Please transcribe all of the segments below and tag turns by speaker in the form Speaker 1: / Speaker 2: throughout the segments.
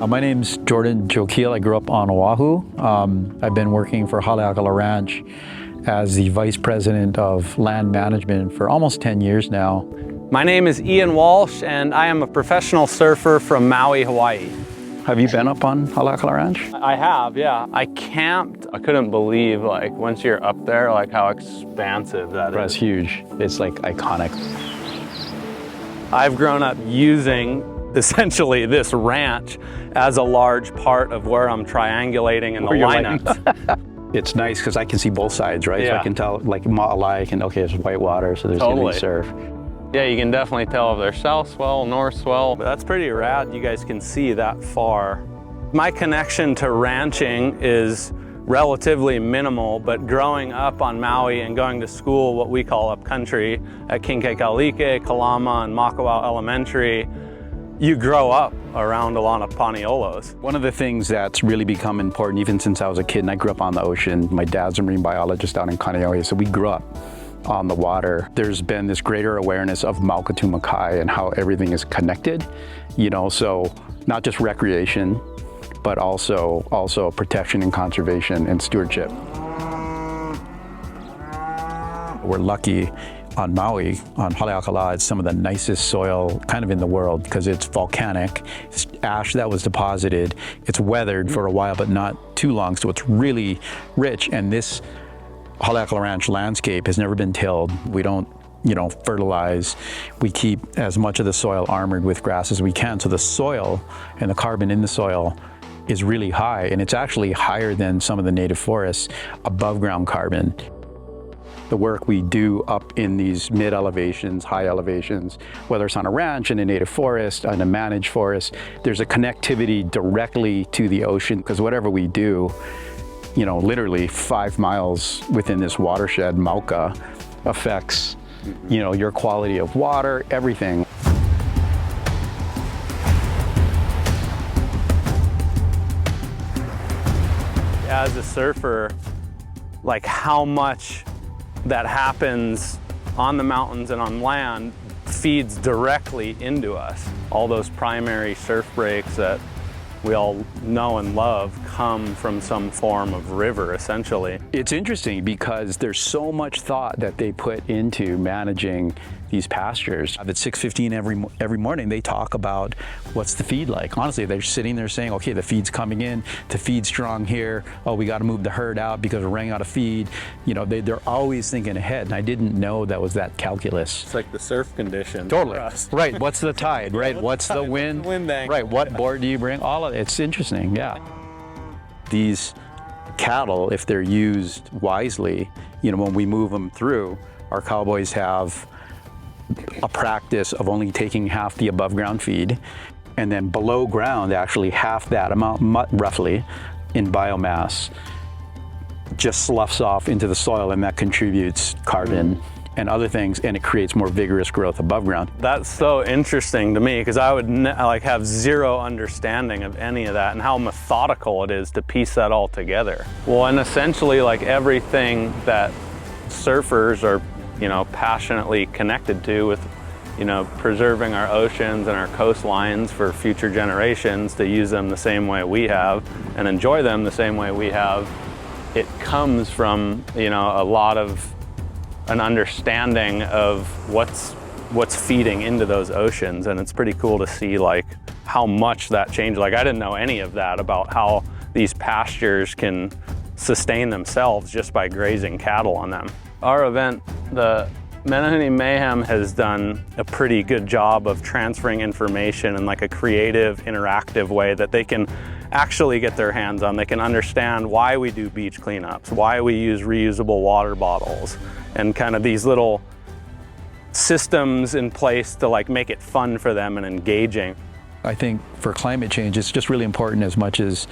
Speaker 1: My name's Jordan Jokiel. I grew up on Oahu. I've been working for Haleakala Ranch as the Vice President of Land Management for almost 10 years now.
Speaker 2: My name is Ian Walsh, and I am a professional surfer from Maui, Hawaii.
Speaker 1: Have you been up on Haleakala Ranch?
Speaker 2: I have, yeah. I camped. I couldn't believe, like, once you're up there, like, how expansive that is.
Speaker 1: That's huge. It's like iconic.
Speaker 2: I've grown up using essentially this ranch as a large part of where I'm triangulating in the lineups.
Speaker 1: It's nice because I can see both sides, right?
Speaker 2: Yeah.
Speaker 1: So I can tell, like Ma'alai, okay, there's white water, so there's gonna be surf.
Speaker 2: Yeah, you can definitely tell if there's south swell, north swell. But that's pretty rad. You guys can see that far. My connection to ranching is relatively minimal, but growing up on Maui and going to school, what we call upcountry, at Kinkekalike, Kalama, and Makawao Elementary, you grow up around a lot of Paniolo's.
Speaker 1: One of the things that's really become important, even since I was a kid, and I grew up on the ocean, my dad's a marine biologist out in Kaneohe, so we grew up on the water. There's been this greater awareness of Maukatu Makai and how everything is connected, you know, so not just recreation, but also protection and conservation and stewardship. We're lucky on Maui, on Haleakala, it's some of the nicest soil kind of in the world because it's volcanic. It's ash that was deposited. It's weathered for a while, but not too long, so it's really rich. And this Haleakala Ranch landscape has never been tilled. We don't, fertilize. We keep as much of the soil armored with grass as we can. So the soil and the carbon in the soil is really high, and it's actually higher than some of the native forests above ground carbon. The work we do up in these mid elevations, high elevations, whether it's on a ranch, in a native forest, in a managed forest, there's a connectivity directly to the ocean because whatever we do, literally 5 miles within this watershed, Mauka, affects, your quality of water, everything.
Speaker 2: As a surfer, like how much that happens on the mountains and on land feeds directly into us. All those primary surf breaks that we all know and love come from some form of river, essentially.
Speaker 1: It's interesting because there's so much thought that they put into managing these pastures. At 6:15 every morning, they talk about what's the feed like. Honestly, they're sitting there saying, okay, the feed's coming in, the feed's strong here. Oh, we got to move the herd out because we're running out of feed. They're always thinking ahead, and I didn't know that was that calculus.
Speaker 2: It's like the surf conditions.
Speaker 1: Totally. Right. What's the tide? Right. What's the wind?
Speaker 2: Wind angle.
Speaker 1: Right. What board do you bring? All of it. It's interesting. Yeah. These cattle, if they're used wisely, when we move them through, our cowboys have a practice of only taking half the above ground feed, and then below ground, actually half that amount, roughly, in biomass, just sloughs off into the soil, and that contributes carbon and other things, and it creates more vigorous growth above ground.
Speaker 2: That's so interesting to me because I would have zero understanding of any of that and how methodical it is to piece that all together. Well, and essentially like everything that surfers are passionately connected to with, preserving our oceans and our coastlines for future generations to use them the same way we have and enjoy them the same way we have. It comes from, a lot of an understanding of what's feeding into those oceans. And it's pretty cool to see like how much that changed. Like I didn't know any of that about how these pastures can sustain themselves just by grazing cattle on them. Our event, the Menehune Mayhem, has done a pretty good job of transferring information in like a creative, interactive way that they can actually get their hands on. They can understand why we do beach cleanups, why we use reusable water bottles, and kind of these little systems in place to like make it fun for them and engaging.
Speaker 1: I think for climate change, it's just really important as much as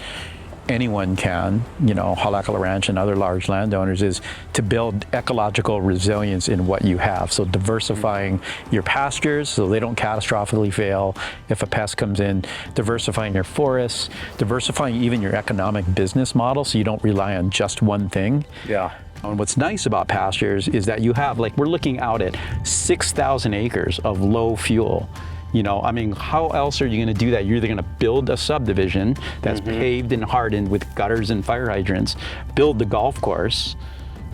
Speaker 1: anyone can, Haleakala Ranch and other large landowners, is to build ecological resilience in what you have. So diversifying your pastures so they don't catastrophically fail if a pest comes in, diversifying your forests, diversifying even your economic business model so you don't rely on just one thing.
Speaker 2: Yeah.
Speaker 1: And what's nice about pastures is that you have, like, we're looking out at 6,000 acres of low fuel You know, I mean, how else are you going to do that? You're either going to build a subdivision that's paved and hardened with gutters and fire hydrants, build the golf course,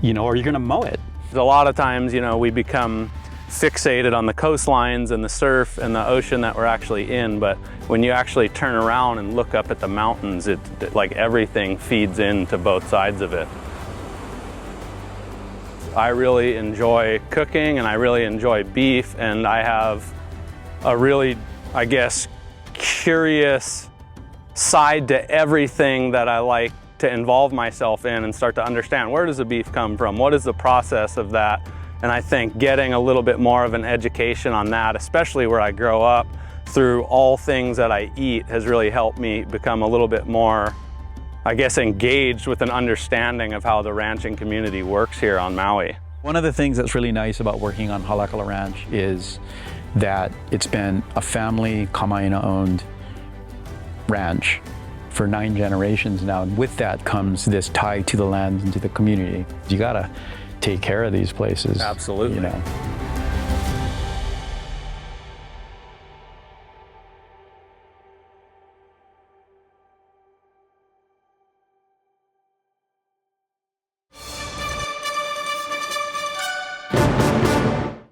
Speaker 1: you know, or you're going to mow it.
Speaker 2: A lot of times, you know, we become fixated on the coastlines and the surf and the ocean that we're actually in, but when you actually turn around and look up at the mountains, it like everything feeds into both sides of it. I really enjoy cooking and I really enjoy beef, and I have a really, I guess, curious side to everything that I like to involve myself in and start to understand, where does the beef come from? What is the process of that? And I think getting a little bit more of an education on that, especially where I grow up, through all things that I eat, has really helped me become a little bit more, I guess, engaged with an understanding of how the ranching community works here on Maui.
Speaker 1: One of the things that's really nice about working on Haleakala Ranch is that it's been a family Kamaina-owned ranch for 9 generations now. And with that comes this tie to the land and to the community. You gotta take care of these places.
Speaker 2: Absolutely.
Speaker 1: You know.